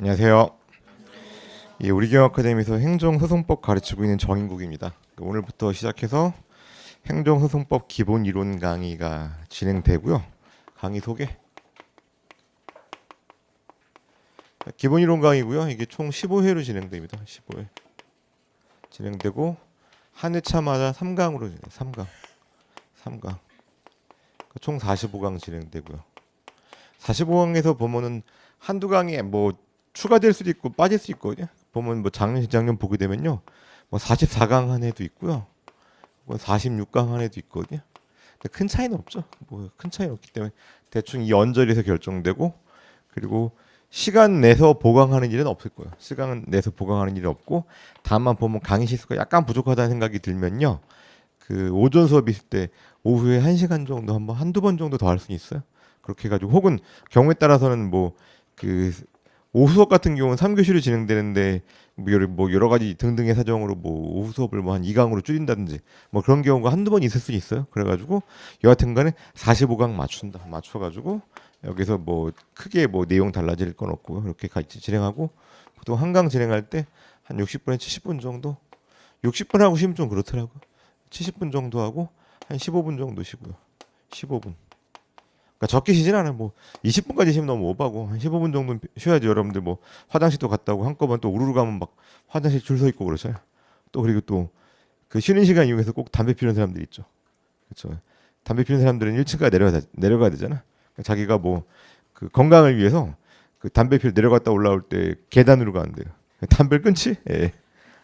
안녕하세요. 예, 우리경영 아카데미에서 행정소송법 가르치고 있는 정인국입니다. 오늘부터 시작해서 행정소송법 기본 이론 강의가 진행되고요. 강의 소개. 기본 이론 강의고요. 이게 총 15회로 진행됩니다. 15회 진행되고 한 회차마다 3강으로 진행. 3강. 총 45강 진행되고요. 45강에서 보면은 한두 강에 뭐 추가될 수도 있고 빠질 수 있거든요. 보면 뭐 작년, 재작년 보게 되면요, 뭐 44강 한 해도 있고요, 뭐 46강 한 해도 있거든요. 근데 큰 차이는 없죠. 뭐 큰 차이는 없기 때문에 대충 이 언저리에서 결정되고, 그리고 시간 내서 보강하는 일은 없을 거예요. 시간 내서 보강하는 일은 없고, 다만 보면 강의 실수가 약간 부족하다는 생각이 들면요, 그 오전 수업 있을 때 오후에 1시간 정도 한두 번 정도 더 할 수 있어요. 그렇게 해가지고, 혹은 경우에 따라서는 그 오후 수업 같은 경우는 3교시로 진행되는데 뭐 여러 가지 등등의 사정으로 뭐 오후 수업을 뭐 한 2강으로 줄인다든지 뭐 그런 경우가 한두 번 있을 수 있어요. 그래가지고 여하튼 간에 45강 맞춰가지고 여기서 뭐 크게 뭐 내용 달라질 건 없고 그렇게 같이 진행하고, 보통 한 강 진행할 때 한 60분에 70분 정도, 60분 하고 쉬면 좀 그렇더라고요. 70분 정도 하고 한 15분 정도 쉬고요. 15분. 그러니까 적게 쉬진 않아요. 뭐 20분까지 쉬면 너무 오바고 한 15분 정도 쉬어야지. 여러분들 뭐 화장실도 갔다 오고 한꺼번에 또 우르르 가면 막 화장실 줄 서 있고 그러잖아요. 또 그리고 또 그 쉬는 시간 이용해서 꼭 담배 피우는 사람들 있죠. 그렇죠. 담배 피우는 사람들은 1층까지 내려가야 되잖아. 그러니까 자기가 뭐 그 건강을 위해서 그 담배 피우 내려갔다 올라올 때 계단으로 가는데요. 담배를 끊지? 예.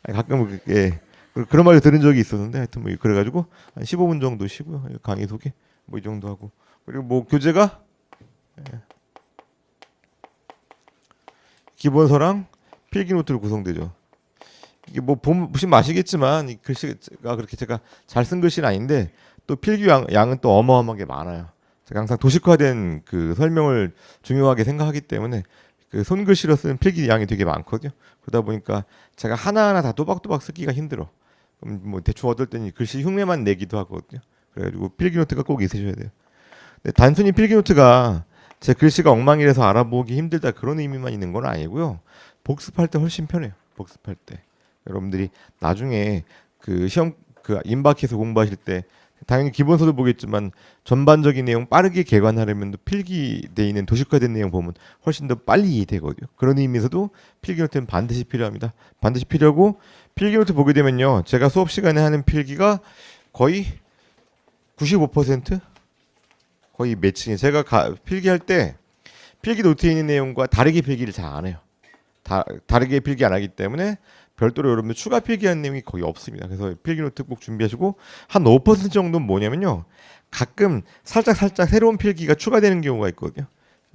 아니, 가끔 예. 그런 말을 들은 적이 있었는데, 하여튼 뭐 그래가지고 한 15분 정도 쉬고요. 강의 소개 뭐 이 정도 하고, 그리고 뭐 교재가 기본서랑 필기노트로 구성되죠. 이게 뭐 보시면 아시겠지만 이 글씨가 그렇게 제가 잘 쓴 글씨는 아닌데, 또 필기 양은 또 어마어마하게 많아요. 제가 항상 도식화된 그 설명을 중요하게 생각하기 때문에 그 손글씨로 쓰는 필기 양이 되게 많거든요. 그러다 보니까 제가 하나하나 다 또박또박 쓰기가 힘들어. 그럼 뭐 대충 얻을 때는 글씨 흉내만 내기도 하거든요. 그래가지고 필기노트가 꼭 있으셔야 돼요. 근데 단순히 필기노트가 제 글씨가 엉망이라서 알아보기 힘들다 그런 의미만 있는 건 아니고요. 복습할 때 훨씬 편해요. 복습할 때 여러분들이 나중에 그 시험 그 임박해서 공부하실 때 당연히 기본서도 보겠지만 전반적인 내용 빠르게 개관하려면 필기돼 있는 도식화된 내용 보면 훨씬 더 빨리 이해되거든요. 그런 의미에서도 필기노트는 반드시 필요합니다. 반드시 필요하고, 필기노트 보게 되면요, 제가 수업 시간에 하는 필기가 거의 95% 거의 매칭해. 제가 필기할 때 필기 노트에 있는 내용과 다르게 필기를 잘 안 해요. 다르게 필기 안 하기 때문에 별도로 여러분들 추가 필기하는 내용이 거의 없습니다. 그래서 필기 노트 꼭 준비하시고, 한 5% 정도는 뭐냐면요, 가끔 살짝 새로운 필기가 추가되는 경우가 있거든요.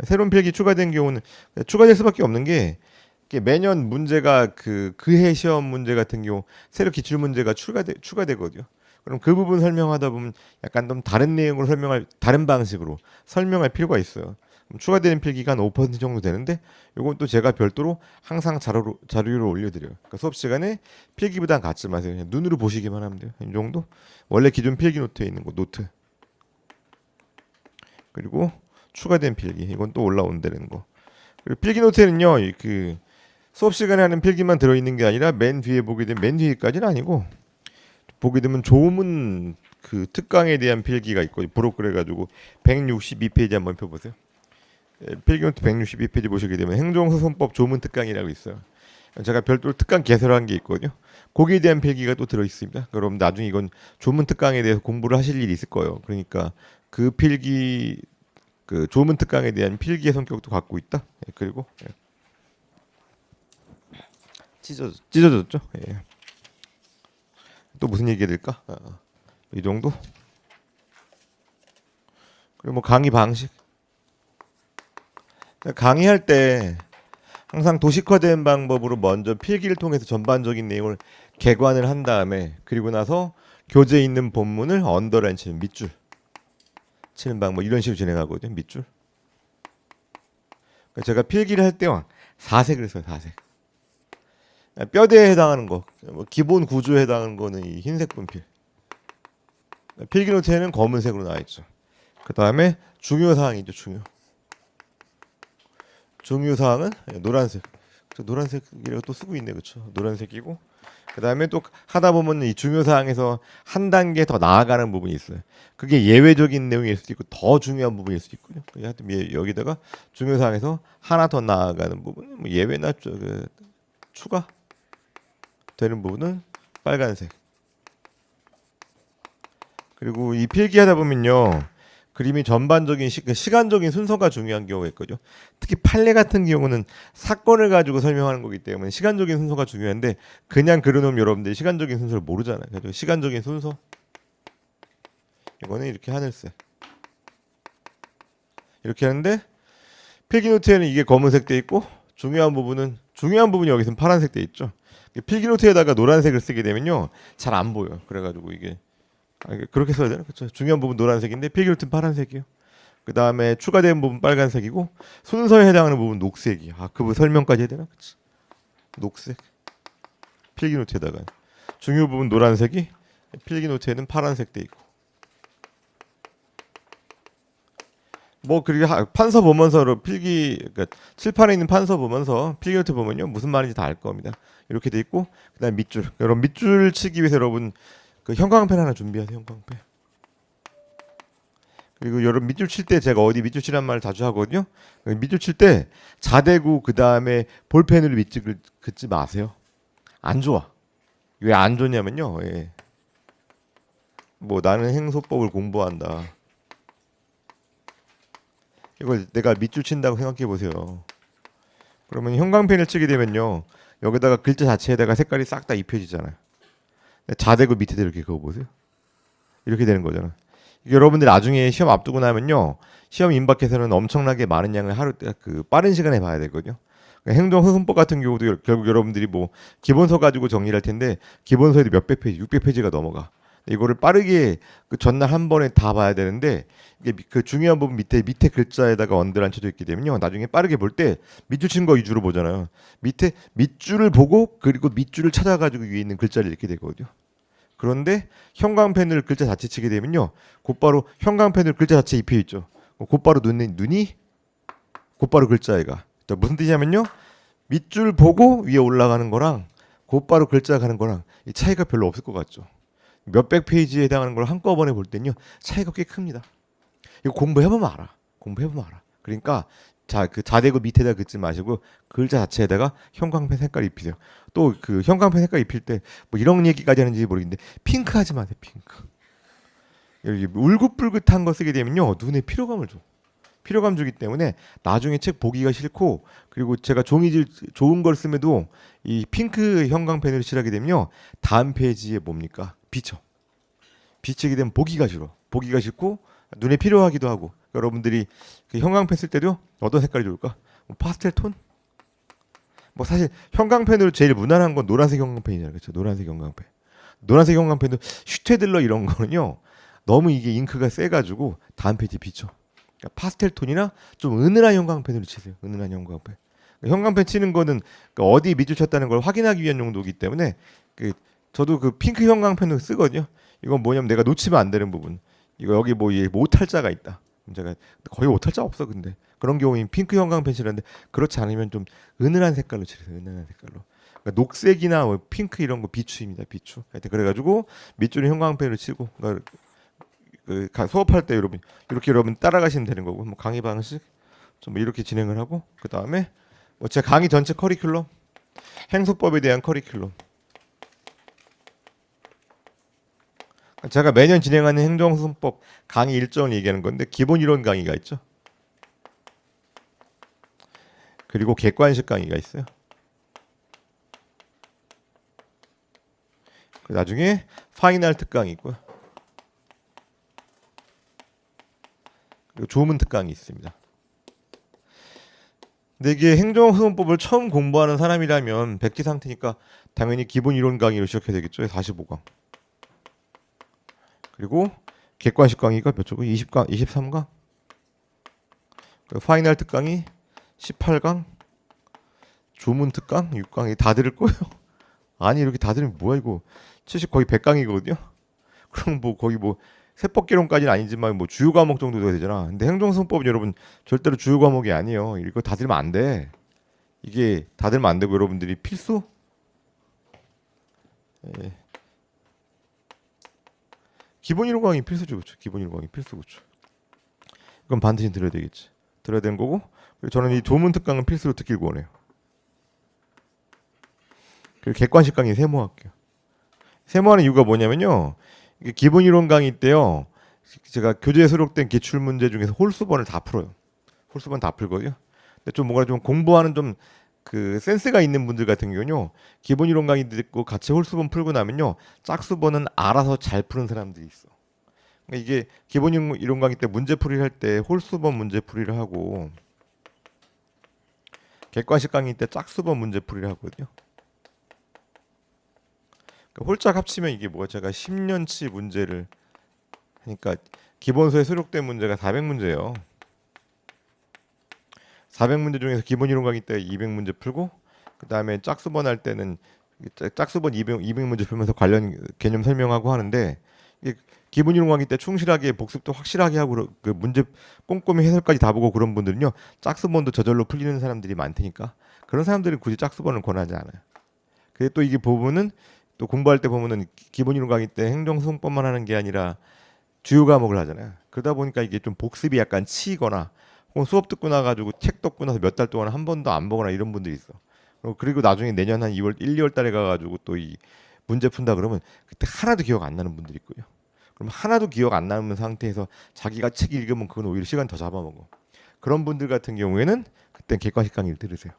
새로운 필기 추가된 경우는 추가될 수밖에 없는 게, 이게 매년 문제가 그해 시험 문제 같은 경우 새로 기출 문제가 추가되거든요. 그럼 그 부분 설명하다 보면 약간 좀 다른 내용으로 다른 방식으로 설명할 필요가 있어요. 추가되는 필기가 한 5% 정도 되는데, 요건 또 제가 별도로 항상 자료를 올려드려요. 그러니까 수업 시간에 필기보단 갖지 마세요. 그냥 눈으로 보시기만 하면 돼요. 이 정도. 원래 기존 필기 노트에 있는 거 노트. 그리고 추가된 필기, 이건 또 올라온다는 거. 그리고 필기 노트에는요, 그 수업 시간에 하는 필기만 들어있는 게 아니라 맨 뒤에 보게 되면, 맨 뒤에까지는 아니고 보게 되면 조문 그 특강에 대한 필기가 있고, 부록을 해가지고 162페이지 한번 펴보세요. 필기노트 162페이지 보시게 되면 행정소송법 조문 특강이라고 있어요. 제가 별도로 특강 개설한 게 있거든요. 거기에 대한 필기가 또 들어 있습니다. 그럼 나중에 이건 조문 특강에 대해서 공부를 하실 일이 있을 거예요. 그러니까 그 필기, 그 조문 특강에 대한 필기의 성격도 갖고 있다. 그리고 찢어졌죠. 예. 또 무슨 얘기가 될까? 이 정도. 그리고 뭐 강의 방식. 강의할 때 항상 도식화된 방법으로 먼저 필기를 통해서 전반적인 내용을 개관을 한 다음에, 그리고 나서 교재에 있는 본문을 언더라인 치는, 밑줄 치는 방법, 이런 식으로 진행하거든요. 밑줄. 그러니까 제가 필기를 할 때 4색을 써요. 4색. 뼈대에 해당하는 거, 뭐 기본 구조에 해당하는 거는 이 흰색 분필. 필기 노트에는 검은색으로 나와 있죠. 그 다음에 중요 사항이죠. 중요 사항은 노란색. 노란색이라고 또 쓰고 있네, 그렇죠? 노란색이고 그다음에 또 하다 보면 이 중요 사항에서 한 단계 더 나아가는 부분이 있어요. 그게 예외적인 내용일 수도 있고 더 중요한 부분일 수도 있고요. 하여튼 여기다가 중요 사항에서 하나 더 나아가는 부분, 뭐 예외나 추가 되는 부분은 빨간색. 그리고 이 필기하다 보면요. 그림이 전반적인 시간적인 순서가 중요한 경우가 있거든요. 특히 판례 같은 경우는 사건을 가지고 설명하는 거기 때문에 시간적인 순서가 중요한데 그냥 그려놓으면 여러분들이 시간적인 순서를 모르잖아요. 그래서 시간적인 순서 이거는 이렇게 하늘색 이렇게 하는데 필기노트에는 이게 검은색 돼 있고 중요한 부분이 여기서는 파란색 돼 있죠. 필기노트에다가 노란색을 쓰게 되면요 잘 안 보여. 그래가지고 이게 그렇게 써야 되나? 그렇죠. 중요한 부분 노란색인데 필기노트는 파란색이요. 그 다음에 추가된 부분 빨간색이고 순서에 해당하는 부분 녹색이. 그 부분 설명까지 해야 되나? 그치? 녹색. 필기노트에다가 중요 부분 노란색이 필기노트에는 파란색 돼 있고. 뭐 그리고 판서 보면서 그러니까 칠판에 있는 판서 보면서 필기노트 보면요 무슨 말인지 다 알 겁니다. 이렇게 돼 있고 그다음 밑줄. 여러분 밑줄 치기 위해서 여러분 그 형광펜 하나 준비하세요. 형광펜. 그리고 여러분 밑줄 칠 때 제가 어디 밑줄 치란 말을 자주 하거든요. 밑줄 칠 때 자대고 그 다음에 볼펜으로 밑줄 긋지 마세요. 안 좋아. 왜 안 좋냐면요. 예. 뭐 나는 행소법을 공부한다. 이걸 내가 밑줄 친다고 생각해 보세요. 그러면 형광펜을 치게 되면요. 여기다가 글자 자체에다가 색깔이 싹 다 입혀지잖아요. 자대고 밑에다 이렇게 그거 보세요. 이렇게 되는 거잖아. 여러분들 나중에 시험 앞두고 나면요. 시험 임박해서는 엄청나게 많은 양을 빠른 시간에 봐야 되거든요. 행정소송법 같은 경우도 결국 여러분들이 뭐 기본서 가지고 정리를 할 텐데 기본서에도 몇백 페이지, 600페이지가 넘어가. 이거를 빠르게 그 전날 한 번에 다 봐야 되는데 이게 그 중요한 부분 밑에 글자에다가 언더라인 쳐져 있게 되면요. 나중에 빠르게 볼 때 밑줄 친 거 위주로 보잖아요. 밑에 밑줄을 보고 그리고 밑줄을 찾아가지고 위에 있는 글자를 읽게 되거든요. 그런데 형광펜을 글자 자체 치게 되면요. 곧바로 형광펜을 글자 자체 입혀 있죠. 곧바로 눈이 곧바로 글자에 가. 무슨 뜻이냐면요. 밑줄 보고 위에 올라가는 거랑 곧바로 글자 가는 거랑 이 차이가 별로 없을 것 같죠. 몇백 페이지에 해당하는 걸 한꺼번에 볼 때는요. 차이가 꽤 큽니다. 이거 공부해보면 알아. 그러니까 그 자대고 밑에다 긋지 마시고 글자 자체에다가 형광펜 색깔 입히세요. 또 그 형광펜 색깔 입힐 때 뭐 이런 얘기까지 하는지 모르겠는데 핑크 하지 마세요. 핑크. 여기 울긋불긋한 거 쓰게 되면요. 눈에 피로감을 줘. 피로감 주기 때문에 나중에 책 보기가 싫고 그리고 제가 종이질 좋은 걸 쓰면도 이 핑크 형광펜으로 칠하게 되면요. 다음 페이지에 뭡니까? 비치게 되면 보기가 싫어. 보기가 싫고 눈에 피로하기도 하고 여러분들이 그 형광펜 쓸 때도 어떤 색깔이 좋을까? 뭐 파스텔 톤? 뭐 사실 형광펜으로 제일 무난한 건 노란색 형광펜이잖아요. 그렇죠? 노란색 형광펜도 슈테들러 이런 거는요. 너무 이게 잉크가 세가지고 다음 페이지 비쳐. 그러니까 파스텔 톤이나 좀 은은한 형광펜으로 치세요. 은은한 형광펜. 형광펜 치는 거는 어디 밑줄 쳤다는 걸 확인하기 위한 용도이기 때문에 저도 그 핑크 형광펜을 쓰거든요. 이건 뭐냐면 내가 놓치면 안 되는 부분. 이거 여기 뭐 오탈자가 있다. 제가 거의 오탈자 없어 근데 그런 경우엔 핑크 형광펜 칠하는데 그렇지 않으면 좀 은은한 색깔로 칠해요. 은은한 색깔로. 그러니까 녹색이나 뭐 핑크 이런 거 비추입니다. 비추. 하여튼 그래가지고 밑줄은 형광펜으로 치고 그러니까 수업할 때 여러분 이렇게 여러분 따라가시면 되는 거고 뭐 강의 방식 좀 이렇게 진행을 하고 그 다음에 뭐 제 강의 전체 커리큘럼 행소법에 대한 커리큘럼 제가 매년 진행하는 행정소송법 강의 일정을 얘기하는 건데 기본 이론 강의가 있죠. 그리고 객관식 강의가 있어요. 나중에 파이널 특강이 있고요. 그리고 조문 특강이 있습니다. 근데 이게 행정소송법을 처음 공부하는 사람이라면 백지 상태니까 당연히 기본 이론 강의로 시작해야 되겠죠. 45강. 그리고 객관식 강의가 몇 조고? 20강, 23강. 파이널 특강이 18강. 조문 특강 6강이 다 들을 거예요. 아니 이렇게 다 들으면 뭐야 이거 70 거의 100강이거든요. 그럼 뭐 거의 뭐 세법개론까지는 아니지만 뭐 주요 과목 정도 돼야 되잖아. 근데 행정소송법은 여러분 절대로 주요 과목이 아니에요. 이거 다 들으면 안 돼. 이게 다 들면 안 되고 여러분들이 필수? 예. 기본 이론 강의 필수죠, 그렇죠? 기본 이론 강의 필수, 그렇죠? 이건 반드시 들어야 되겠지. 들어야 되는 거고. 그리고 저는 이 조문 특강은 필수로 듣길 원해요. 그리고 객관식 강의 세모할게요. 세모하는 이유가 뭐냐면요. 이게 기본 이론 강의 때요. 제가 교재에 수록된 기출 문제 중에서 홀수번을 다 풀어요. 홀수번 다 풀거든요. 근데 좀 뭔가 좀 공부하는 좀 그 센스가 있는 분들 같은 경우는요. 기본 이론 강의 듣고 같이 홀수번 풀고 나면요. 짝수번은 알아서 잘 푸는 사람들이 있어. 그러니까 이게 기본 이론 강의 때 문제풀이를 할 때 홀수번 문제풀이를 하고 객관식 강의 때 짝수번 문제풀이를 하거든요. 그러니까 홀짝 합치면 이게 뭐가 제가 10년치 문제를 하니까 기본서에 수록된 문제가 400문제예요. 400문제 중에서 기본 이론 강의 때 200문제 풀고 그 다음에 짝수번 할 때는 짝수번 200문제 풀면서 관련 개념 설명하고 하는데 이게 기본 이론 강의 때 충실하게 복습도 확실하게 하고 그 문제 꼼꼼히 해설까지 다 보고 그런 분들은요 짝수번도 저절로 풀리는 사람들이 많으니까 그런 사람들은 굳이 짝수번을 권하지 않아요. 근데 또 이게 보면은 또 공부할 때 보면은 기본 이론 강의 때 행정수능법만 하는 게 아니라 주요 과목을 하잖아요. 그러다 보니까 이게 좀 복습이 약간 치이거나 혹은 수업 듣고 나가지고 책 듣고 나서 몇 달 동안 한 번도 안 보거나 이런 분들이 있어. 그리고 나중에 내년 한 2월, 1, 2월 달에 가가지고 또 이 문제 푼다 그러면 그때 하나도 기억 안 나는 분들이 있고요. 그럼 하나도 기억 안 나는 상태에서 자기가 책 읽으면 그건 오히려 시간 더 잡아먹어. 그런 분들 같은 경우에는 그때 객관식 강의를 들으세요.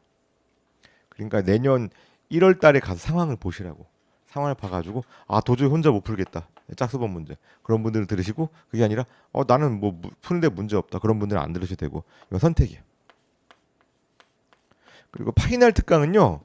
그러니까 내년 1월 달에 가서 상황을 보시라고. 상황을 봐가지고 아 도저히 혼자 못 풀겠다. 짝수번 문제. 그런 분들을 들으시고 그게 아니라 나는 뭐 푸는데 문제 없다. 그런 분들은 안 들으셔도 되고 이건 선택이에요. 그리고 파이널 특강은요.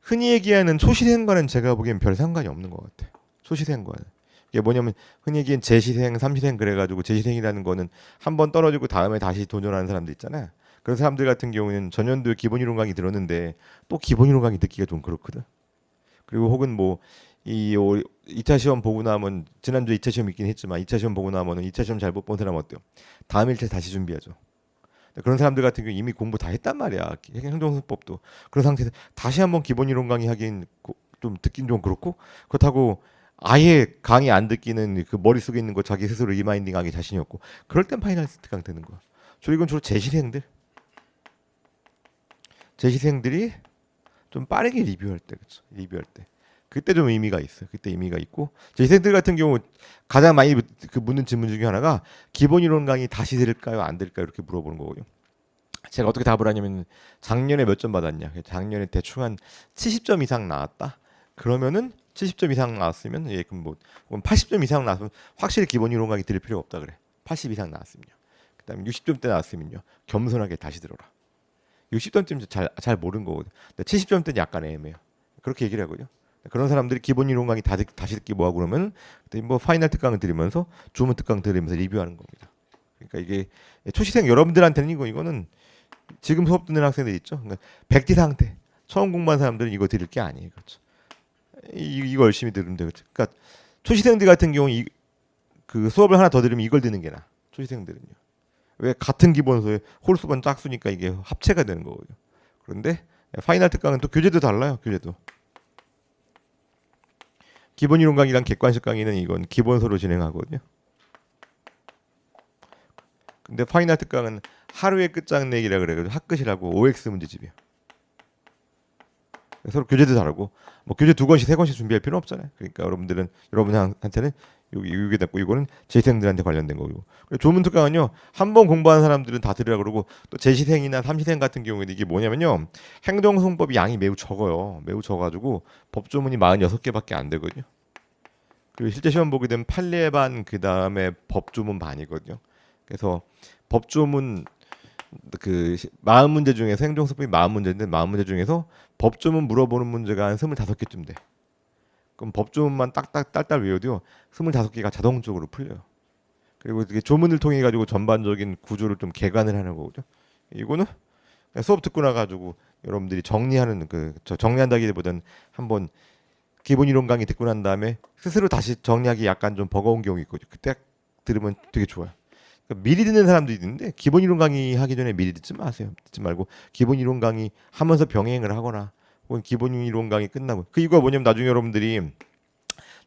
흔히 얘기하는 초시생과는 제가 보기엔 별 상관이 없는 것 같아요. 초시생과는. 이게 뭐냐면 흔히 얘기한 재시생, 삼시생 그래가지고 재시생이라는 거는 한 번 떨어지고 다음에 다시 도전하는 사람들 있잖아요. 그런 사람들 같은 경우는 전년도에 기본 이론 강의 들었는데 또 기본 이론 강의 듣기가 좀 그렇거든. 그리고 혹은 뭐 이 2차 시험 보고 나면 지난주에 2차 시험 있긴 했지만 2차 시험 보고 나면은 2차 시험 잘 못 본 사람 어때요? 다음 1차 다시 준비하죠. 그런 사람들 같은 경우 이미 공부 다 했단 말이야. 행정수법도. 그런 상태에서 다시 한번 기본 이론 강의 하긴 좀 듣긴 좀 그렇고 그렇다고 아예 강의 안 듣기는 그 머릿속에 있는 거 자기 스스로 리마인딩 하기 자신이 없고 그럴 땐 파이널 특강 되는 거야. 이건 주로 재시생들이 좀 빠르게 리뷰할 때 그렇죠. 리뷰할 때. 그때 좀 의미가 있어요. 그때 의미가 있고 재시생들 같은 경우 가장 많이 그 묻는 질문 중에 하나가 기본 이론 강의 다시 들을까요? 안 들을까요? 이렇게 물어보는 거거든요. 제가 어떻게 답을 하냐면 작년에 몇 점 받았냐? 작년에 대충 한 70점 이상 나왔다. 그러면은 70점 이상 나왔으면 그럼 뭐 80점 이상 나왔으면 확실히 기본 이론 강의 들을 필요가 없다 그래. 80 이상 나왔으면요. 그다음에 60점대 나왔으면요. 겸손하게 다시 들어라. 60점쯤 잘 모르는 거거든요. 70점대는 약간 애매해요. 그렇게 얘기를 하고요. 그런 사람들이 기본 이론 강의 다시 듣기 뭐하고 그러면 뭐 파이널 특강을 들으면서 주문 특강 들으면서 리뷰하는 겁니다. 그러니까 이게 초시생 여러분들한테는 이거는 지금 수업 듣는 학생들 있죠. 그러니까 백지 상태 처음 공부한 사람들은 이거 들을 게 아니에요. 그렇죠. 이거 열심히 들으면 돼요. 그러니까 초시생들 같은 경우 그 수업을 하나 더 들으면 이걸 듣는 게 나아. 초시생들은요. 왜 같은 기본서에 홀수번 짝수니까 이게 합체가 되는 거거든요. 그런데 파이널 특강은 또 교재도 달라요. 교재도. 기본 이론 강의랑 객관식 강의는 이건 기본서로 진행하거든요. 근데 파이널 특강은 하루의 끝장내기라 그래가지고 학끝이라고 OX 문제집이에요. 서로 교재도 다르고 뭐 교재 2권씩 3권씩 준비할 필요는 없잖아요. 그러니까 여러분한테는 이게 됐고 이거는 재시생들한테 관련된 거고. 조문 특강은요 한 번 공부한 사람들은 다 들으라 그러고 또 재시생이나 삼시생 같은 경우에는 이게 뭐냐면요 행정수능법이 양이 매우 적어요. 매우 적어가지고 법조문이 46개밖에 안 되거든요. 그리고 실제 시험 보게 되면 판례반 그 다음에 법조문 반이거든요. 그래서 법조문 그 40문제 중에서 행정수법이 40문제인데 40문제 중에서 법조문 물어보는 문제가 한 25개쯤 돼. 그럼 법조문만 딱딱 딸딸 외워도요 25개가 자동적으로 풀려요. 그리고 이게 조문을 통해 가지고 전반적인 구조를 좀 개관을 하는 거거든요. 이거는 수업 듣고 나가지고 여러분들이 정리하는 정리한다기보다는 한번 기본 이론 강의 듣고 난 다음에 스스로 다시 정리하기 약간 좀 버거운 경우 있거든요. 그때 들으면 되게 좋아요. 그러니까 미리 듣는 사람도 있는데 기본 이론 강의 하기 전에 미리 듣지 마세요. 듣지 말고 기본 이론 강의 하면서 병행을 하거나 혹은 기본 이론 강의 끝나고 그 이유가 뭐냐면 나중에 여러분들이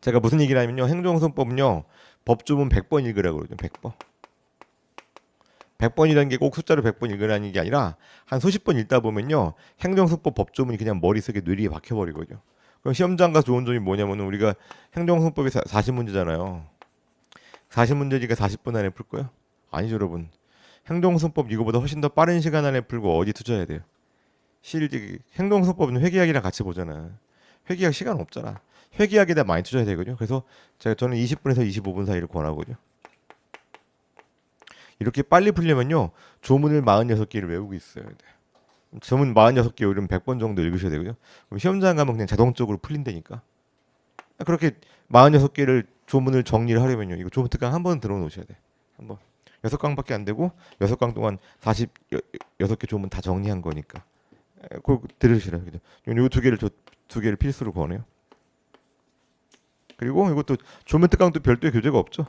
제가 무슨 얘기를 하냐면요. 행정소송법은요. 법조문 100번 읽으라고 그러죠. 100번. 100번이라는 게 꼭 숫자로 100번 읽으라는 게 아니라 한 수십 번 읽다 보면요. 행정소법 법조문이 그냥 머릿속에 뇌리에 박혀버리거든요. 그럼 시험장 가서 좋은 점이 뭐냐면 우리가 행정소법이 40문제잖아요. 40문제니까 40분 안에 풀 거예요? 아니죠, 여러분. 행정소법 이거보다 훨씬 더 빠른 시간 안에 풀고 어디 투자해야 돼요? 실기 행정소법은 회계학이랑 같이 보잖아. 회계학 시간 없잖아. 회계학에다 많이 투자해야 되거든요. 그래서 저는 20분에서 25분 사이를 권하거든요. 이렇게 빨리 풀려면요. 조문을 46개를 외우고 있어야 돼. 조문 46개 이러면 100번 정도 읽으셔야 되고요. 그럼 시험장 가면 그냥 자동적으로 풀린다니까. 그렇게 46개를 조문을 정리를 하려면요. 이거 조문 특강 한 번 들어놓으셔야 돼. 한 번. 6강밖에 안 되고 6강 동안 46개 조문 다 정리한 거니까. 그걸 들으시라. 요 두 개를 필수로 권해요. 그리고 이것도 조문 특강도 별도의 교재가 없죠.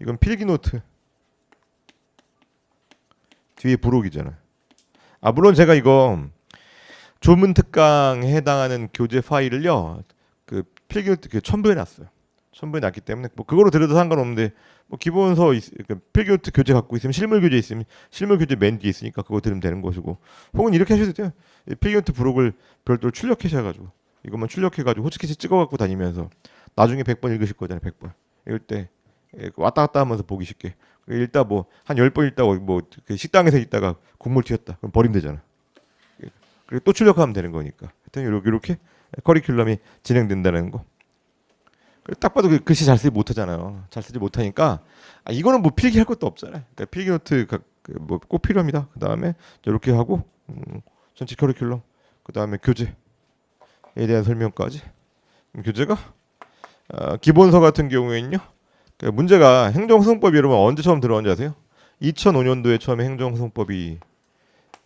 이건 필기 노트. 뒤에 부록이잖아요. 아 물론 제가 이거 조문 특강에 해당하는 교재 파일을요. 그 필기 노트 첨부해놨어요. 첨부해놨기 때문에 뭐 그거로 들어도 상관없는데 뭐 기본서 필기 노트 교재 갖고 있으면 실물 교재 있으면 실물 교재 맨 뒤에 있으니까 그거 들으면 되는 것이고 혹은 이렇게 하셔도 돼요. 필기 노트 부록을 별도로 출력하셔가지고 이것만 출력해가지고 호치키스 찍어갖고 다니면서 나중에 100번 읽으실 거잖아요. 100번 읽을 때 왔다 갔다 하면서 보기 쉽게 읽다 뭐 한 10번 읽다가 뭐 식당에서 읽다가 국물 튀었다 그럼 버리면 되잖아. 그리고 또 출력하면 되는 거니까 하여튼 이렇게 커리큘럼이 진행된다는 거. 딱 봐도 글씨 잘 쓰지 못하잖아요. 잘 쓰지 못하니까 이거는 뭐 필기할 것도 없잖아요. 그러니까 필기 노트 뭐 꼭 필요합니다. 그 다음에 이렇게 하고 전체 커리큘럼 그 다음에 교재에 대한 설명까지. 교재가 기본서 같은 경우에는요. 문제가 행정소송법이 여러분 언제 처음 들어온지 아세요? 2005년도에 처음에 행정소송법이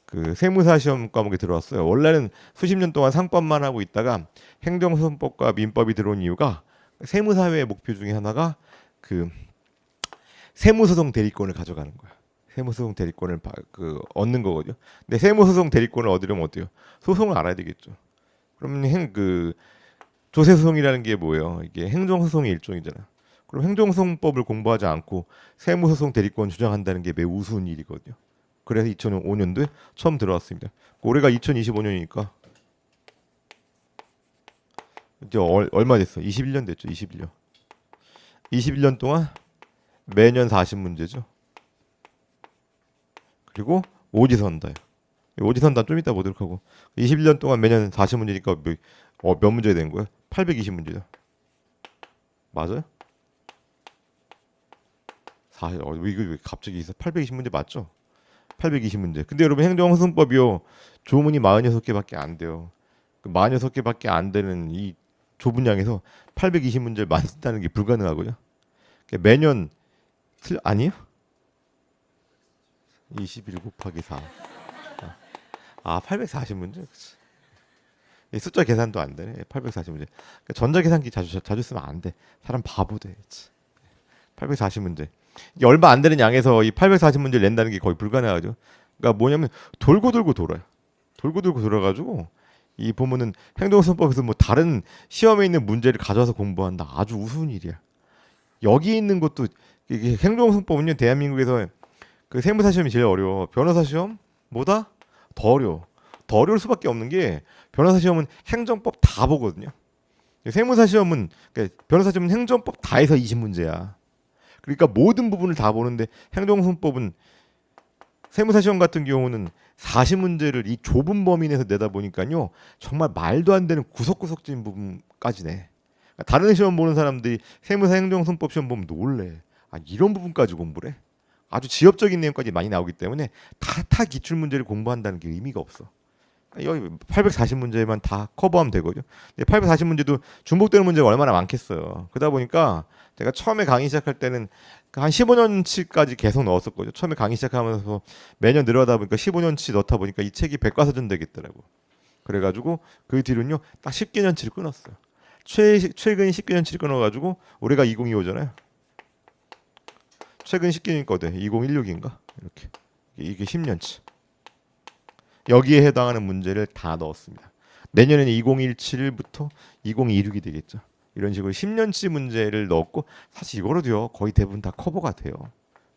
그 세무사 시험 과목에 들어왔어요. 원래는 수십 년 동안 상법만 하고 있다가 행정소송법과 민법이 들어온 이유가 세무사회의 목표 중에 하나가 그 세무소송 대리권을 가져가는 거야. 세무소송 대리권을 얻는 거거든요. 근데 세무소송 대리권을 얻으려면 어때요? 소송을 알아야 되겠죠. 그러면 그 조세소송이라는 게 뭐예요? 이게 행정소송의 일종이잖아. 그럼 행정소송법을 공부하지 않고 세무소송 대리권 주장한다는 게 매우 우스운 일이거든요. 그래서 2005년도에 처음 들어왔습니다. 올해가 2025년이니까 이제 얼마 됐어? 21년 됐죠. 21년. 21년 동안 매년 40문제죠. 그리고 오지선다. 오지선다 좀 이따 보도록 하고 21년 동안 매년 40문제니까 몇 문제 된 거야? 820문제죠. 맞아요? 이거 갑자기 820문제 맞죠? 820문제. 근데 여러분 행정소송법이요. 조문이 46개밖에 안 돼요. 그 46개밖에 안 되는 이 좁은 양에서 820문제를 만든다는 게 불가능하고요. 매년 아니에요? 21 곱하기 4. 840문제. 이 숫자 계산도 안 되네. 840문제. 그러니까 전자계산기 자주 쓰면 안 돼. 사람 바보 돼. 840문제. 이게 얼마 안 되는 양에서 이 840문제를 낸다는 게 거의 불가능하죠. 그러니까 뭐냐면 돌고 돌아요. 돌고 돌아가지고 이 보면은 행정소송법에서 뭐 다른 시험에 있는 문제를 가져와서 공부한다. 아주 우스운 일이야. 여기 있는 것도 이게 행정소송법은요. 대한민국에서 그 세무사 시험이 제일 어려워. 변호사 시험보다 더 어려워. 더 어려울 수밖에 없는 게 변호사 시험은 행정법 다 보거든요. 세무사 시험은 그러니까 변호사 시험은 행정법 다 해서 20문제야. 그러니까 모든 부분을 다 보는데 행정소송법은 세무사 시험 같은 경우는 40문제를 이 좁은 범위 내에서 내다 보니까요. 정말 말도 안 되는 구석구석진 부분까지 내. 그러니까 다른 시험 보는 사람들이 세무사 행정소송법 시험 보면 놀래. 이런 부분까지 공부를 해? 아주 지엽적인 내용까지 많이 나오기 때문에 다 기출문제를 공부한다는 게 의미가 없어. 여기 840문제만 다 커버하면 되거든요. 근데 840문제도 중복되는 문제가 얼마나 많겠어요. 그러다 보니까 제가 처음에 강의 시작할 때는 한 15년치까지 계속 넣었었거든요. 처음에 강의 시작하면서 매년 늘어나다 보니까 15년치 넣다 보니까 이 책이 백과사전 되겠더라고. 그래가지고 그 뒤로는요 딱 10개년치를 끊었어요. 최근 10개년치를 끊어가지고 올해가 2025잖아요. 최근 시기니까 어때? 2016인가? 이렇게 이게 10년치. 여기에 해당하는 문제를 다 넣었습니다. 내년에는 2017부터 2026이 되겠죠. 이런 식으로 10년치 문제를 넣었고 사실 이거로도요 거의 대부분 다 커버가 돼요.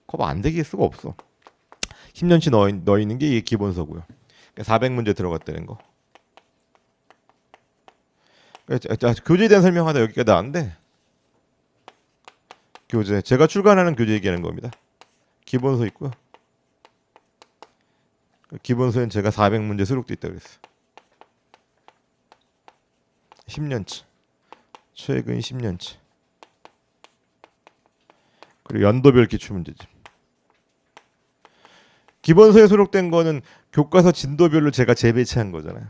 커버 안 되게 수가 없어. 10년치 넣어 있는 게 이게 기본서고요. 400문제 들어갔다는 거. 교재에 대한 설명하다 여기까지 나왔는데 교재 제가 출간하는 교재 얘기하는 겁니다. 기본서 있고요. 기본서엔 제가 400문제 수록돼 있다고 그랬어요. 10년치. 최근 10년치. 그리고 연도별 기출문제집. 기본서에 수록된 거는 교과서 진도별로 제가 재배치한 거잖아요.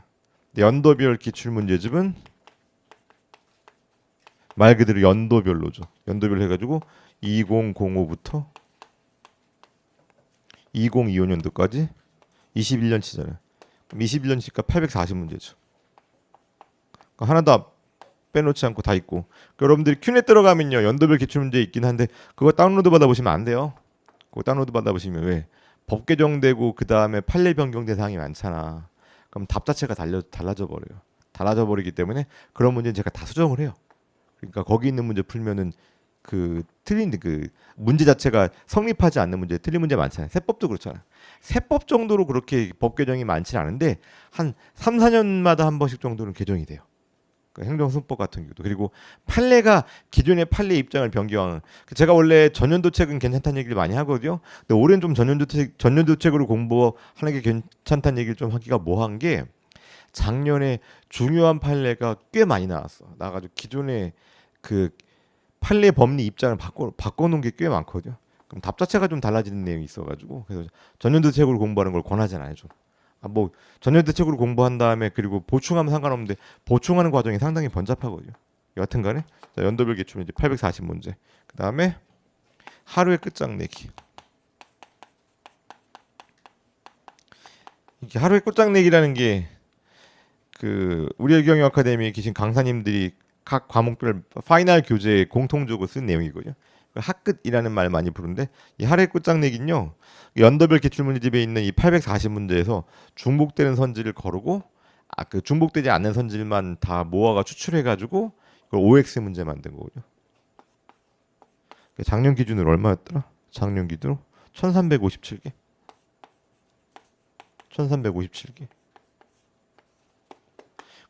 연도별 기출문제집은 말 그대로 연도별로죠. 연도별로 해가지고 2005부터 2025년도까지 21년치잖아요. 그럼 21년치니까 840문제죠. 그러니까 하나도 빼놓지 않고 다 있고. 그러니까 여러분들이 큐넷 들어가면요 연도별 기출문제 있긴 한데 그거 다운로드 받아보시면 안 돼요. 그거 다운로드 받아보시면 왜? 법 개정되고 그 다음에 판례 변경된 사항이 많잖아. 그럼 답 자체가 달라져 버려요. 달라져 버리기 때문에 그런 문제는 제가 다 수정을 해요. 그러니까 거기 있는 문제 풀면은 그 틀린 그 문제 자체가 성립하지 않는 문제, 틀린 문제 많잖아요. 세법도 그렇잖아요. 세법 정도로 그렇게 법 개정이 많지는 않은데 한 3, 4년마다 한 번씩 정도는 개정이 돼요. 그 행정승법 같은 경우도. 그리고 판례가 기존의 판례 입장을 변경하는. 제가 원래 전년도책은 괜찮다는 얘기를 많이 하거든요. 근데 올해는 좀 전년도책으로 공부하는 게 괜찮다는 얘기를 좀 하기가 뭐한 게 작년에 중요한 판례가 꽤 많이 나와가지고 기존의 그 판례 법리 입장을 바꿔놓은 게 꽤 많거든요. 그럼 답 자체가 좀 달라지는 내용이 있어가지고 그래서 전년도책으로 공부하는 걸 권하잖아요. 좀. 뭐 전년도책으로 공부한 다음에 그리고 보충하면 상관없는데 보충하는 과정이 상당히 번잡하거든요. 여하튼간에 연도별 기출문제 840문제. 그 다음에 하루의 끝장내기. 이게 하루의 끝장내기라는 게 그 우리의 경영 아카데미에 계신 강사님들이 각 과목별 파이널 교재에 공통적으로 쓴 내용이거든요. 학끝이라는 말 많이 부르는데 이 하루의 끝장내기는요. 연도별 기출문제집에 있는 이 840문제에서 중복되는 선지를 거르고 그 중복되지 않는 선지만 다 모아가 추출해가지고 그걸 OX 문제 만든 거거든요. 작년 기준으로 얼마였더라? 작년 기준으로 1357개. 1357개.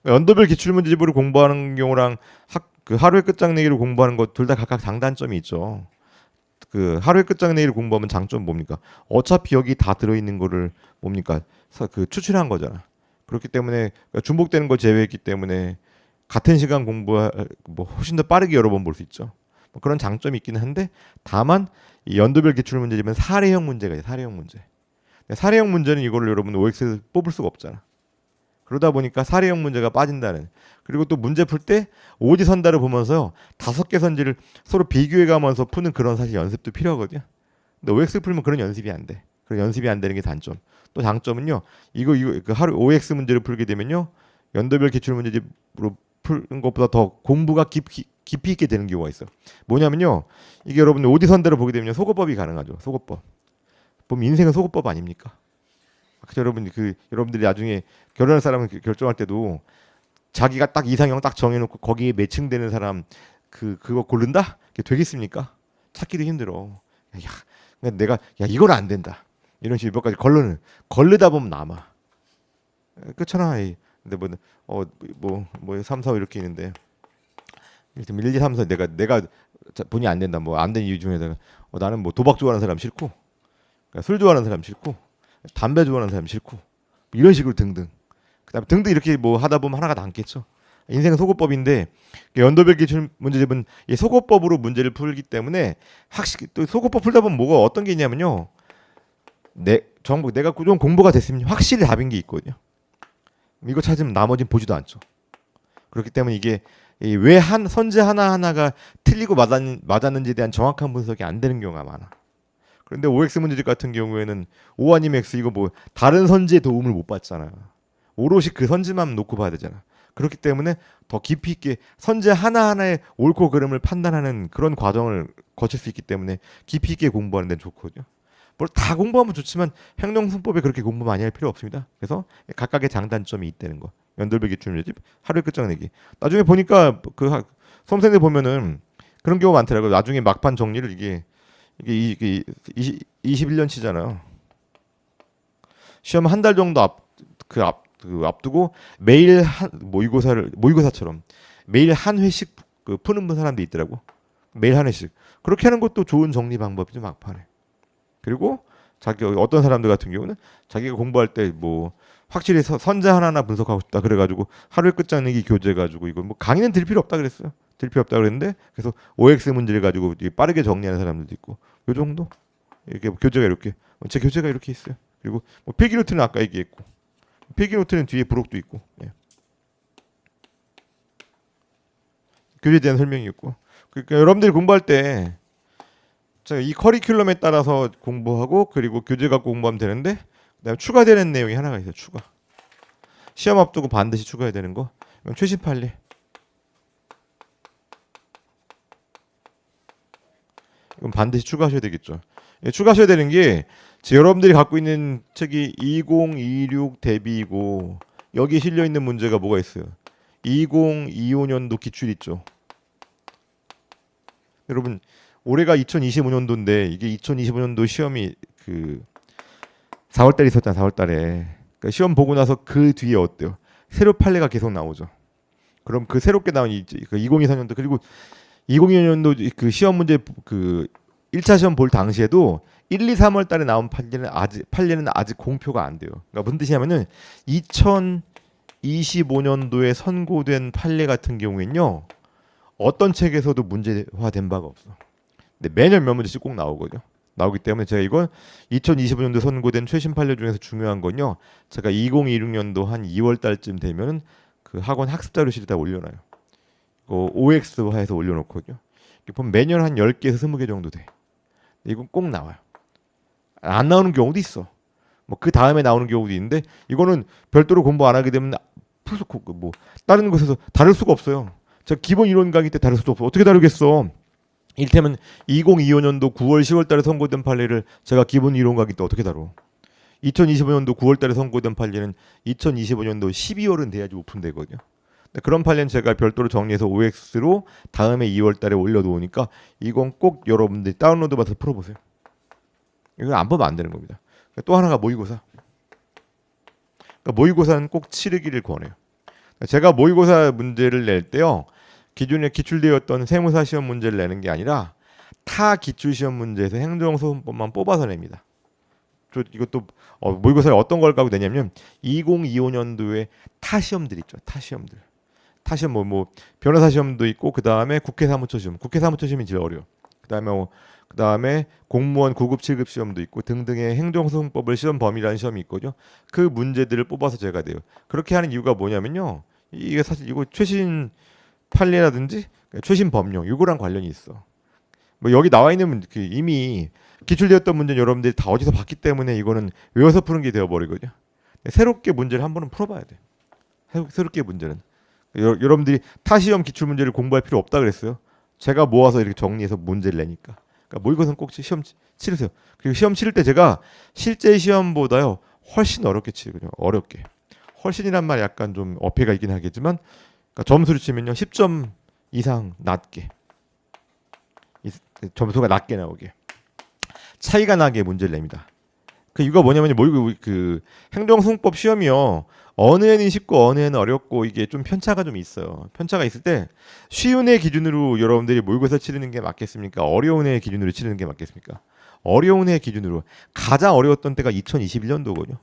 연도별 기출문제집으로 공부하는 경우랑 그 하루의 끝장내기로 공부하는 것 둘 다 각각 장단점이 있죠. 그 하루의 끝장내기를 공부하면 장점 뭡니까? 어차피 여기 다 들어있는 거를 뭡니까? 그 추출한 거잖아. 그렇기 때문에 중복되는 걸 제외했기 때문에 같은 시간 뭐 훨씬 더 빠르게 여러 번 볼 수 있죠. 뭐 그런 장점이 있기는 한데 다만 이 연도별 기출문제집은 사례형 문제가 있어요. 사례형 문제. 사례형 문제는 이거를 여러분 OX에서 뽑을 수가 없잖아. 그러다 보니까 사례형 문제가 빠진다는. 그리고 또 문제 풀 때 오지선다를 보면서 5개 선지를 서로 비교해가면서 푸는 그런 사실 연습도 필요하거든요. 근데 OX 풀면 그런 연습이 안 돼. 그런 연습이 안 되는 게 단점. 또 장점은요. 이거 그 하루 OX 문제를 풀게 되면요. 연도별 기출 문제집으로 푸는 것보다 더 공부가 깊이 있게 되는 경우가 있어. 뭐냐면요. 이게 여러분들 오지선다를 보게 되면 소거법이 가능하죠. 소거법. 보면 인생은 소거법 아닙니까? 여러분들이 나중에 결혼할 사람을 결정할 때도 자기가 딱 이상형 딱 정해놓고 거기에 매칭되는 사람 그거 고른다? 그게 되겠습니까? 찾기도 힘들어. 내가 이걸 안 된다. 이런 식으로 몇 가지 걸르다 보면 남아. 그렇잖아. 근데 뭐 3, 4, 5 이렇게 있는데 1, 2, 3, 4 내가 본인이 안 된다. 뭐 안 된 이유 중에다가 나는 뭐 도박 좋아하는 사람 싫고 술 좋아하는 사람 싫고 담배 좋아하는 사람 싫고 이런 식으로 등등. 그다음에 등등 이렇게 뭐 하다 보면 하나가 남겠죠. 인생은 소거법인데 연도별 기출 문제집은 이 소거법으로 문제를 풀기 때문에 확실히 또 소거법 풀다 보면 뭐가 어떤 게 있냐면요. 내가 좀 공부가 됐으면 확실히 답인 게 있거든요. 이거 찾으면 나머지는 보지도 않죠. 그렇기 때문에 이게 왜 한 선지 하나하나가 틀리고 맞았는지에 대한 정확한 분석이 안 되는 경우가 많아. 그런데 OX 문제집 같은 경우에는 O 아니면 X 이거 뭐 다른 선지의 도움을 못 받잖아. 오롯이 그 선지만 놓고 봐야 되잖아. 그렇기 때문에 더 깊이 있게 선제 하나하나의 옳고 그름을 판단하는 그런 과정을 거칠 수 있기 때문에 깊이 있게 공부하는 데는 좋거든요. 뭘 다 공부하면 좋지만 행정승법에 그렇게 공부 많이 할 필요 없습니다. 그래서 각각의 장단점이 있다는 거. 연돌배 기출문제집, 하루의 끝장내기. 나중에 보니까 수험생들 보면은 그런 경우 많더라고요. 나중에 막판 정리를 이게 21년 치잖아요. 시험 한 달 정도 앞두고 매일 한 모의고사처럼 매일 한 회씩 푸는 사람도 있더라고. 매일 한 회씩. 그렇게 하는 것도 좋은 정리 방법이죠, 막판에. 그리고 어떤 사람들 같은 경우는 자기가 공부할 때 뭐 확실히 선제 하나하나 분석하고 싶다 그래가지고 하루의 끝장내기 교재 가지고 이거 뭐 강의는 들 필요 없다 그랬어요. 들 필요 없다 그랬는데 그래서 OX 문제를 가지고 빠르게 정리하는 사람들도 있고 요 정도 이렇게 교재가 이렇게 제 교재가 이렇게 있어요. 그리고 뭐 필기 노트는 아까 얘기했고 필기 노트는 뒤에 부록도 있고 교재에 대한 설명이 있고 그러니까 여러분들이 공부할 때 이 커리큘럼에 따라서 공부하고 그리고 교재 갖고 공부하면 되는데 그다음에 추가되는 내용이 하나가 있어요. 추가. 시험 앞두고 반드시 추가해야 되는 거. 이건 최신 판례. 이건 반드시 추가하셔야 되겠죠. 추가하셔야 되는 게 여러분들이 갖고 있는 책이 2026 대비이고 여기 실려 있는 문제가 뭐가 있어요? 2025년도 기출 있죠. 여러분 올해가 2025년도인데 이게 2025년도 시험이 4월달에 있었잖아. 4월달에. 그러니까 시험 보고 나서 그 뒤에 어때요? 새로 판례가 계속 나오죠. 그럼 그 새롭게 나온 2024년도 그리고 2025년도 그 시험 문제 1차 시험 볼 당시에도 1, 2, 3월 달에 나온 판례는 아직 공표가 안 돼요. 그러니까 무슨 뜻이냐면은 2025년도에 선고된 판례 같은 경우에는요. 어떤 책에서도 문제화된 바가 없어. 근데 매년 몇 문제씩 꼭 나오거든요. 나오기 때문에 제가 이건 2025년도 선고된 최신 판례 중에서 중요한 건요. 제가 2026년도 한 2월 달쯤 되면은 그 학원 학습 자료실에다 올려놔요. OX화해서 올려놓거든요. 보면 매년 한 10개에서 20개 정도 돼. 이건 꼭 나와요. 안 나오는 경우도 있어. 뭐 그 다음에 나오는 경우도 있는데 이거는 별도로 공부 안 하게 되면 뭐 다른 곳에서 다룰 수가 없어요. 제가 기본 이론 강의 때 다룰 수도 없어. 어떻게 다루겠어? 이를테면 2025년도 9월 10월 달에 선고된 판례를 제가 기본 이론 강의 때 어떻게 다뤄? 2025년도 9월 달에 선고된 판례는 2025년도 12월은 돼야지 오픈되거든요. 그런 판례는 제가 별도로 정리해서 OX로 다음에 2월 달에 올려놓으니까 이건 꼭 여러분들이 다운로드 받아서 풀어보세요. 이건 안 보면 안 되는 겁니다. 또 하나가 모의고사. 그러니까 모의고사는 꼭 치르기를 권해요. 제가 모의고사 문제를 낼 때요. 기존에 기출되었던 세무사 시험 문제를 내는 게 아니라 타 기출 시험 문제에서 행정소송법만 뽑아서 냅니다. 이것도 모의고사를 어떤 걸 갖고 내냐면 2025년도에 타 시험들 있죠. 타 시험들. 타 시험 뭐 변호사 시험도 있고 그다음에 국회 사무처 시험. 국회 사무처 시험이 제일 어려워. 그다음에 공무원 9급 7급 시험도 있고 등등의 행정소송법을 시험 범위라는 시험이 있거든요. 그 문제들을 뽑아서 제가 돼요. 그렇게 하는 이유가 뭐냐면요. 이게 사실 이거 최신 판례라든지 최신 법령 이거랑 관련이 있어. 뭐 여기 나와 있는 이미 기출되었던 문제는 여러분들이 다 어디서 봤기 때문에 이거는 외워서 푸는 게 되어버리거든요. 새롭게 문제를 한 번은 풀어봐야 돼. 새롭게 문제는 여러분들이 타 시험 기출 문제를 공부할 필요 없다 그랬어요. 제가 모아서 이렇게 정리해서 문제를 내니까. 그러니까 모의고사는 꼭 시험 치르세요. 그리고 시험 치를 때 제가 실제 시험보다요 훨씬 어렵게 치거든요. 어렵게. 훨씬이란 말이 약간 좀 어폐가 있긴 하겠지만 그러니까 점수를 치면요 10점 이상 낮게 점수가 낮게 나오게 차이가 나게 문제를 냅니다. 이거 뭐냐면 행정소송법 시험이요 어느 애는 쉽고 어느 애는 어렵고 이게 좀 편차가 좀 있어요. 편차가 있을 때 쉬운 애 기준으로 여러분들이 모의고사 치르는 게 맞겠습니까? 어려운 애 기준으로 치르는 게 맞겠습니까? 어려운 애 기준으로 가장 어려웠던 때가 2021년도거든요.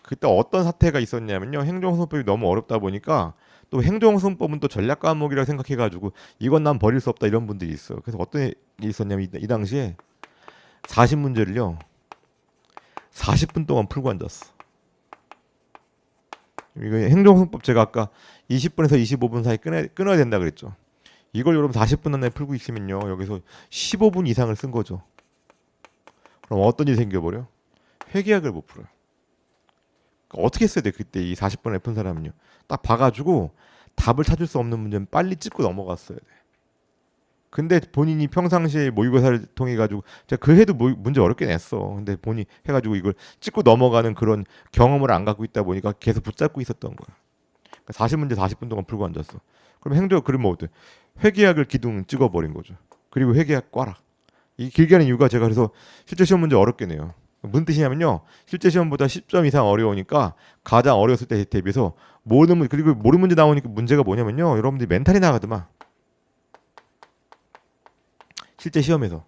그때 어떤 사태가 있었냐면요. 행정소송법이 너무 어렵다 보니까 또 행정소송법은 또 전략 과목이라고 생각해가지고 이건 난 버릴 수 없다 이런 분들이 있어요. 그래서 어떤 일이 있었냐면 이 당시에 40문제를요 40분 동안 풀고 앉았어. 이거 행정소송법 제가 아까 20분에서 25분 사이 끊어야 된다 그랬죠. 이걸 여러분 40분 안에 풀고 있으면요 여기서 15분 이상을 쓴 거죠. 그럼 어떤 일이 생겨버려? 회계학을 못 풀어요. 어떻게 했어야 돼 그때 이 40번을 푼 사람은요. 딱 봐가지고 답을 찾을 수 없는 문제는 빨리 찍고 넘어갔어야 돼. 근데 본인이 평상시에 모의고사를 통해 가지고 제가 그 해도 문제 어렵게 냈어. 근데 본인이 해가지고 이걸 찍고 넘어가는 그런 경험을 안 갖고 있다 보니까 계속 붙잡고 있었던 거야. 그러니까 40문제 40분 동안 풀고 앉았어. 그럼 행정 그러면 어때? 회계학을 기둥 찍어버린 거죠. 그리고 회계학 꽈락. 이 길게 하는 이유가 제가 그래서 실제 시험 문제 어렵게 내요. 무슨 뜻이냐면요. 실제 시험보다 10점 이상 어려우니까 가장 어려웠을 때 대비해서 그리고 모르는 문제 나오니까 문제가 뭐냐면요. 여러분들이 멘탈이 나가더만. 실제 시험에서